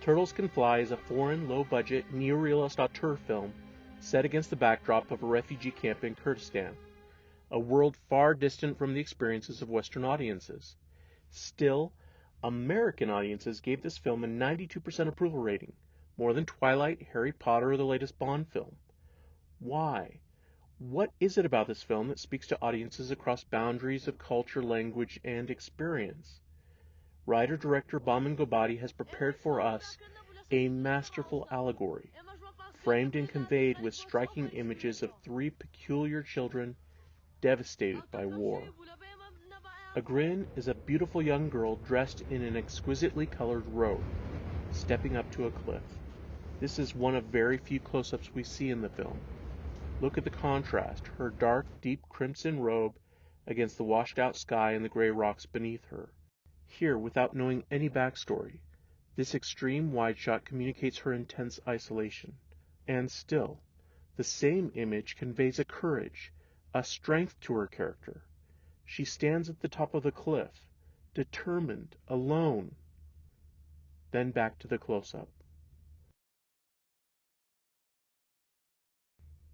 Turtles Can Fly is a foreign, low-budget, neorealist auteur film set against the backdrop of a refugee camp in Kurdistan, a world far distant from the experiences of Western audiences. Still, American audiences gave this film a 92% approval rating, more than Twilight, Harry Potter, or the latest Bond film. Why? What is it about this film that speaks to audiences across boundaries of culture, language, and experience? Writer-director Bahman Gobadi has prepared for us a masterful allegory, framed and conveyed with striking images of three peculiar children devastated by war. Agrin is a beautiful young girl dressed in an exquisitely colored robe, stepping up to a cliff. This is one of very few close-ups we see in the film. Look at the contrast, her dark, deep crimson robe against the washed-out sky and the gray rocks beneath her. Here, without knowing any backstory, this extreme wide shot communicates her intense isolation. And still, the same image conveys a courage, a strength to her character. She stands at the top of the cliff, determined, alone. Then back to the close-up.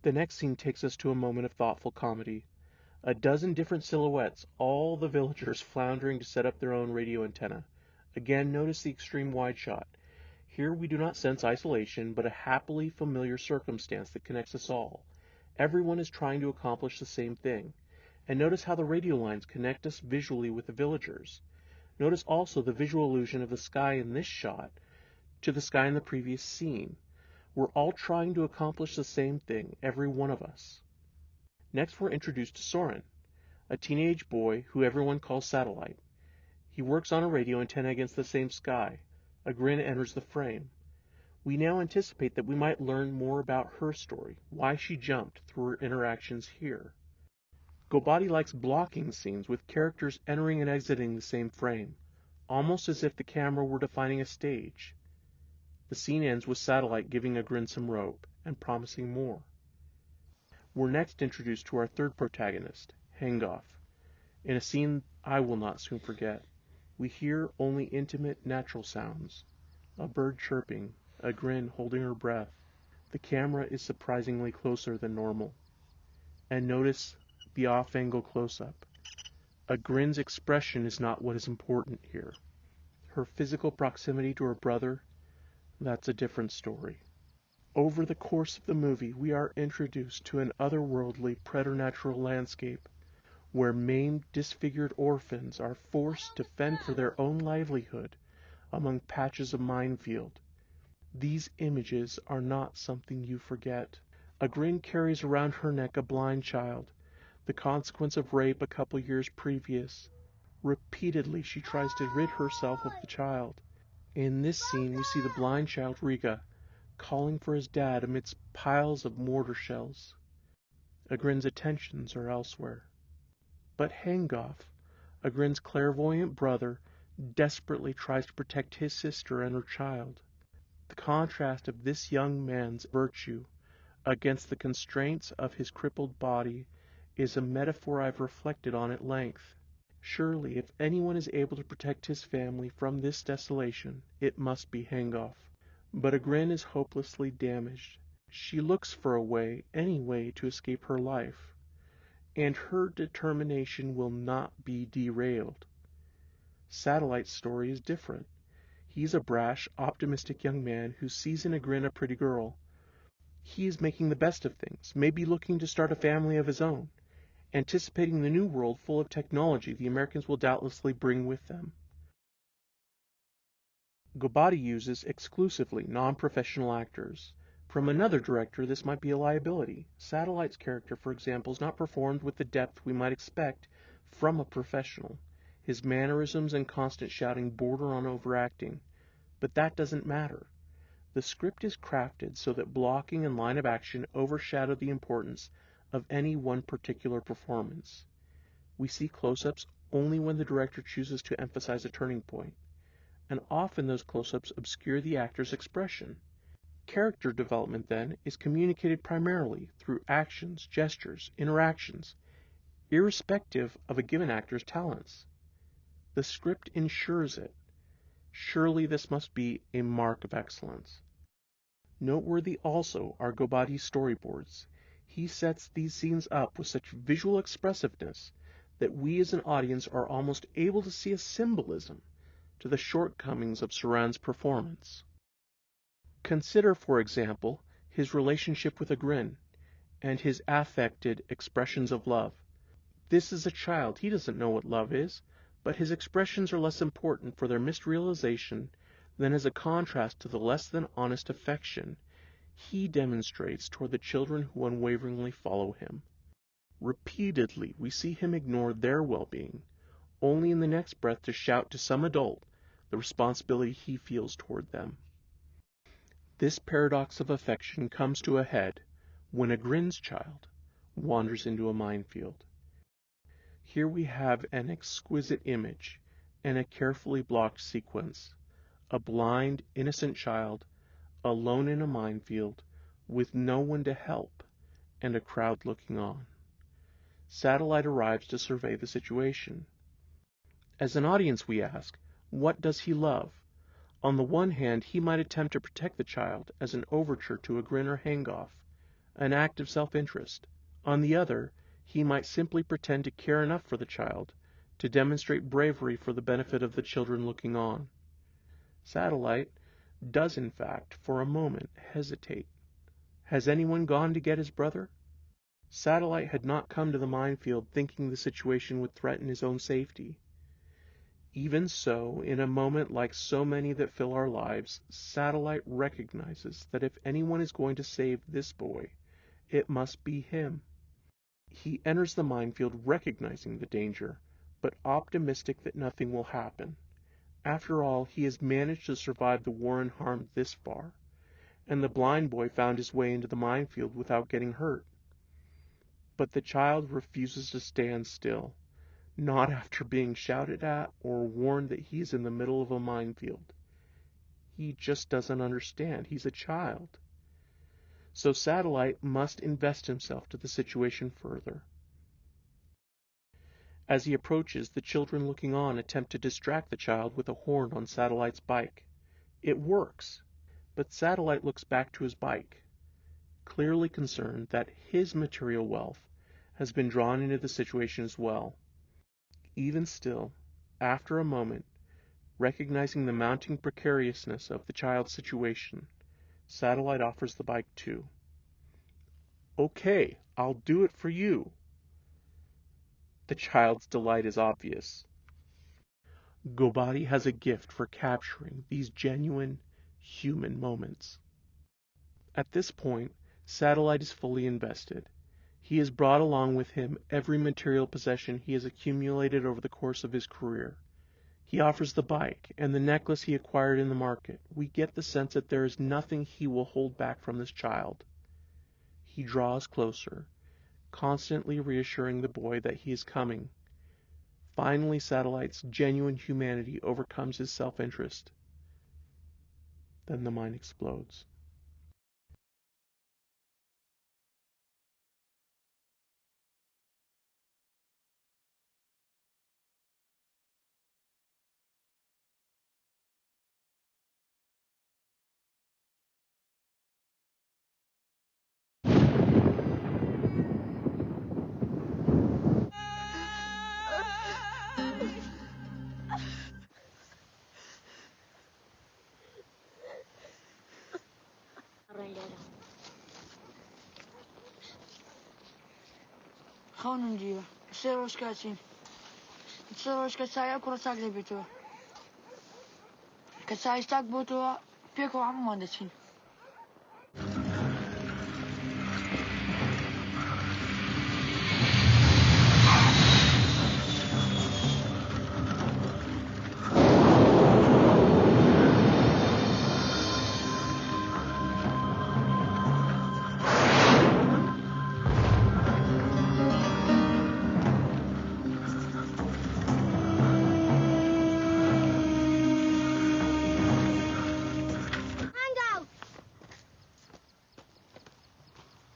The next scene takes us to a moment of thoughtful comedy. A dozen different silhouettes, all the villagers floundering to set up their own radio antenna. Again, notice the extreme wide shot. Here we do not sense isolation, but a happily familiar circumstance that connects us all. Everyone is trying to accomplish the same thing. And notice how the radio lines connect us visually with the villagers. Notice also the visual illusion of the sky in this shot to the sky in the previous scene. We're all trying to accomplish the same thing, every one of us. Next we're introduced to Soren, a teenage boy who everyone calls Satellite. He works on a radio antenna against the same sky. A grin enters the frame. We now anticipate that we might learn more about her story, why she jumped through her interactions here. Gobadi likes blocking scenes with characters entering and exiting the same frame, almost as if the camera were defining a stage. The scene ends with Satellite giving Agrin some rope and promising more. We're next introduced to our third protagonist, Hengoff. In a scene I will not soon forget, we hear only intimate, natural sounds. A bird chirping, Agrin holding her breath. The camera is surprisingly closer than normal. And notice the off-angle close-up. Agrin's expression is not what is important here. Her physical proximity to her brother, that's a different story. Over the course of the movie, we are introduced to an otherworldly preternatural landscape where maimed, disfigured orphans are forced to fend for their own livelihood among patches of minefield. These images are not something you forget. Agrin carries around her neck a blind child, the consequence of rape a couple years previous. Repeatedly, she tries to rid herself of the child. In this scene, we see the blind child, Riga, calling for his dad amidst piles of mortar shells. Agrin's attentions are elsewhere. But Hengoff, Agrin's clairvoyant brother, desperately tries to protect his sister and her child. The contrast of this young man's virtue against the constraints of his crippled body is a metaphor I've reflected on at length. Surely, if anyone is able to protect his family from this desolation, it must be Hengoff. But Agrin is hopelessly damaged. She looks for a way, any way, to escape her life. And her determination will not be derailed. Satellite's story is different. He's a brash, optimistic young man who sees in Agrin a pretty girl. He is making the best of things, maybe looking to start a family of his own, anticipating the new world full of technology the Americans will doubtlessly bring with them. Gobadi uses exclusively non-professional actors. From another director, this might be a liability. Satellite's character, for example, is not performed with the depth we might expect from a professional. His mannerisms and constant shouting border on overacting. But that doesn't matter. The script is crafted so that blocking and line of action overshadow the importance of any one particular performance. We see close-ups only when the director chooses to emphasize a turning point, and often those close-ups obscure the actor's expression. Character development, then, is communicated primarily through actions, gestures, interactions, irrespective of a given actor's talents. The script ensures it. Surely this must be a mark of excellence. Noteworthy also are Gobadi's storyboards. He sets these scenes up with such visual expressiveness that we as an audience are almost able to see a symbolism to the shortcomings of Saran's performance. Consider, for example, his relationship with Agrin and his affected expressions of love. This is a child. He doesn't know what love is, but his expressions are less important for their misrealization than as a contrast to the less than honest affection he demonstrates toward the children who unwaveringly follow him. Repeatedly, we see him ignore their well-being, only in the next breath to shout to some adult the responsibility he feels toward them. This paradox of affection comes to a head when Agrin's child wanders into a minefield. Here we have an exquisite image and a carefully blocked sequence. A blind, innocent child, alone in a minefield, with no one to help, and a crowd looking on. Satellite arrives to survey the situation. As an audience, we ask, what does he love? On the one hand, he might attempt to protect the child as an overture to Agrin or Hangoff, an act of self-interest. On the other, he might simply pretend to care enough for the child to demonstrate bravery for the benefit of the children looking on. Satellite does, in fact, for a moment hesitate. Has anyone gone to get his brother? Satellite had not come to the minefield thinking the situation would threaten his own safety. Even so, in a moment like so many that fill our lives, Satellite recognizes that if anyone is going to save this boy, it must be him. He enters the minefield recognizing the danger, but optimistic that nothing will happen. After all, he has managed to survive the war unharmed this far, and the blind boy found his way into the minefield without getting hurt. But the child refuses to stand still, not after being shouted at or warned that he's in the middle of a minefield. He just doesn't understand. He's a child. So Satellite must invest himself to the situation further. As he approaches, the children looking on attempt to distract the child with a horn on Satellite's bike. It works, but Satellite looks back to his bike, clearly concerned that his material wealth has been drawn into the situation as well. Even still, after a moment, recognizing the mounting precariousness of the child's situation, Satellite offers the bike too. "Okay, I'll do it for you." The child's delight is obvious. Gobadi has a gift for capturing these genuine, human moments. At this point, Satellite is fully invested. He has brought along with him every material possession he has accumulated over the course of his career. He offers the bike and the necklace he acquired in the market. We get the sense that there is nothing he will hold back from this child. He draws closer, constantly reassuring the boy that he is coming. Finally, Satellite's genuine humanity overcomes his self-interest. Then the mine explodes. خانم سروش کچین سروش کچای کرسک لبیتو کچای استاک بوتو پیکو هم ماندچین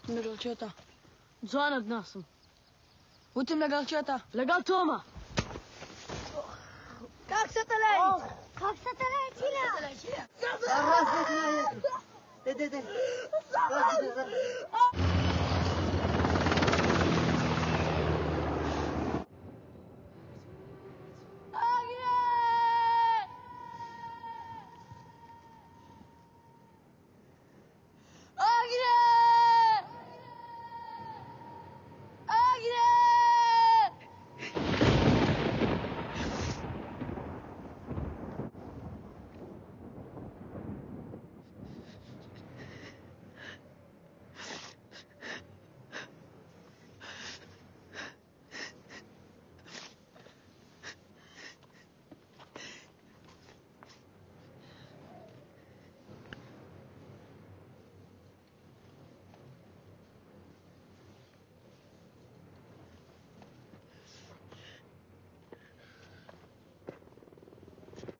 لقلچوتا زوانا بناسم وتم لقلچوتا لقال توما كاك ستلي